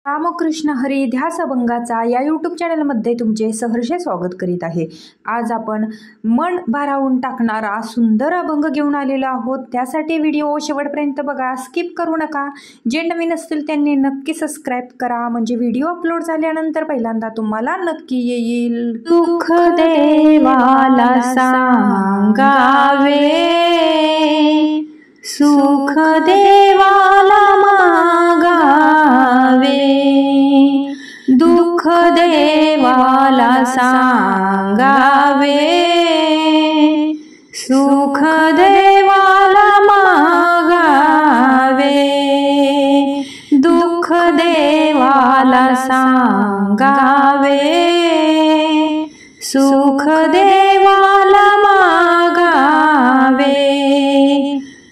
रामकृष्ण हरी ध्यास अभंगाचा या यूट्यूब चॅनलमध्ये तुमचे सहर्ष स्वागत करीत आहे। आज आपण मन भारावून टाकणारा सुंदर अभंग घेऊन आलेलो आहोत। त्यासाठी व्हिडिओ शेवटपर्यंत बघा, स्किप करू नका। जे नवीन असतील त्यांनी नक्की सबस्क्राइब करा, म्हणजे व्हिडिओ अपलोड झाल्यानंतर पहिल्यांदा तुम्हाला नक्की येईल। दुःख देवाला सांगावे, सुख देवाला मागावे। दुःख देवाला सांगावे, सुख देवाला मागावे। दुःख देवाला सांगावे, सुख देवाला मागावे।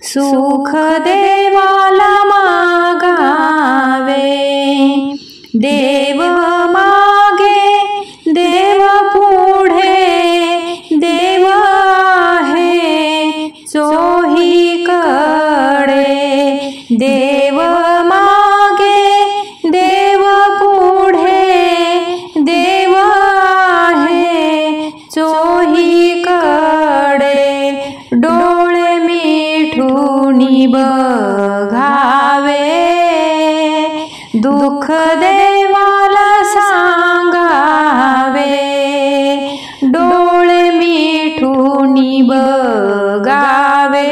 सुख देवाला मागावे। देव मागे देव पुढे, देव आहे चोहीकडे। देव मागे देव पुढे, देव आहे चोहीकडे। डोळे मिठूनी बघावे, दुःख देवाला सांगावे। डोळे मिठूनी बघावे,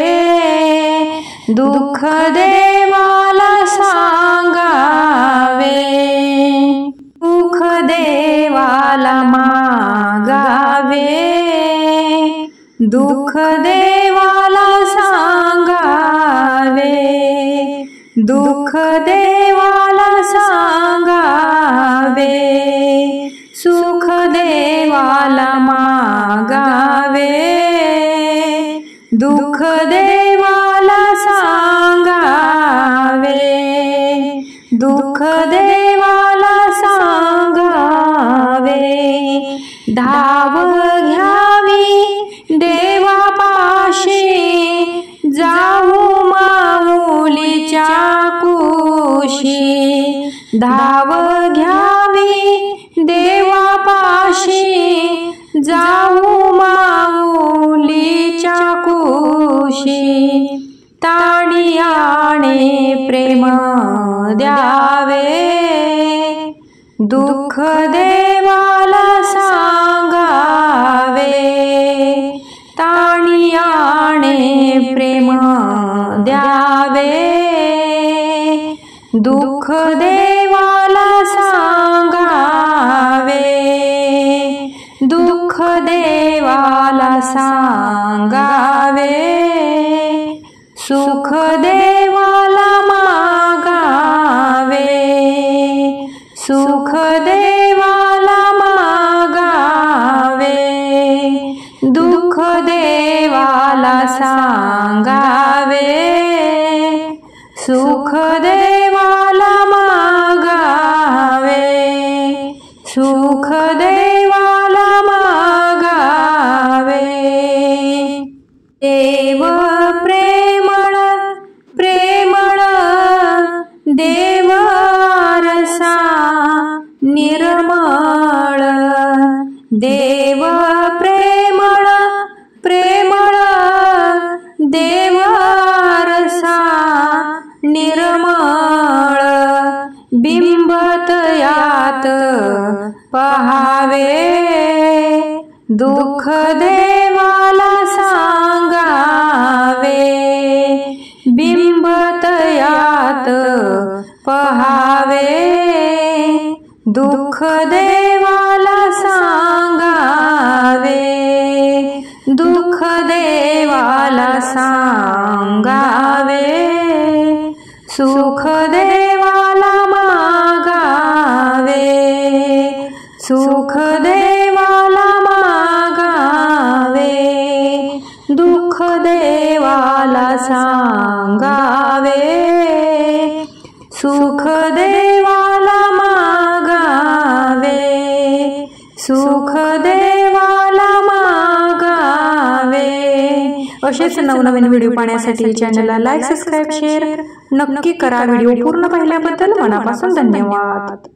दुःख देवाला सांगावे। सुख देवाला मागावे, दुःख देवाला सांगावे। दुःख देवाला सांगावे, सुख देवाला मागावे। दुःख देवाला सांगावे, दुःख देवाला सांगावे। धाव घ्यावी देवापाशी, जाऊ माऊलीच्या कुशी। धाव घ्यावी देवापाशी, जाऊ माऊलीच्या कुशी। ताणियाने प्रेम द्यावे, दुःख देवाला सांगावे। ताणियाने प्रेम द्यावे, दुःख देवाला सांगावे। दुःख देवाला सांगावे, सुख देवाला मागावे। सुख देवाला मागावे, दुःख देवाला सांगावे। सुख देवाला मागावे, सुख देवाला मागावे। देव प्रेमळ प्रेमळ, देव रसा निर्मळ। देव प्रेमळ प्रेमळ, देव रसा निर्मळ। बिंबत यात पहावे, दुःख देवाला सांगावे। बिंबत यात पहावे, दुःख देवाला सांगावे। दुःख देवाला सांगावे, सुख देवाला मागावे। सुख देवाला मागावे, दुःख देवाला सांगावे। सुख देवाला मागावे, सुख असेच नवनवीन व्हिडिओ पाहण्यासाठी चॅनलला लाईक सबस्क्राईब शेअर नक्की करा। व्हिडिओ पूर्ण पाहिल्याबद्दल मनापासून धन्यवाद।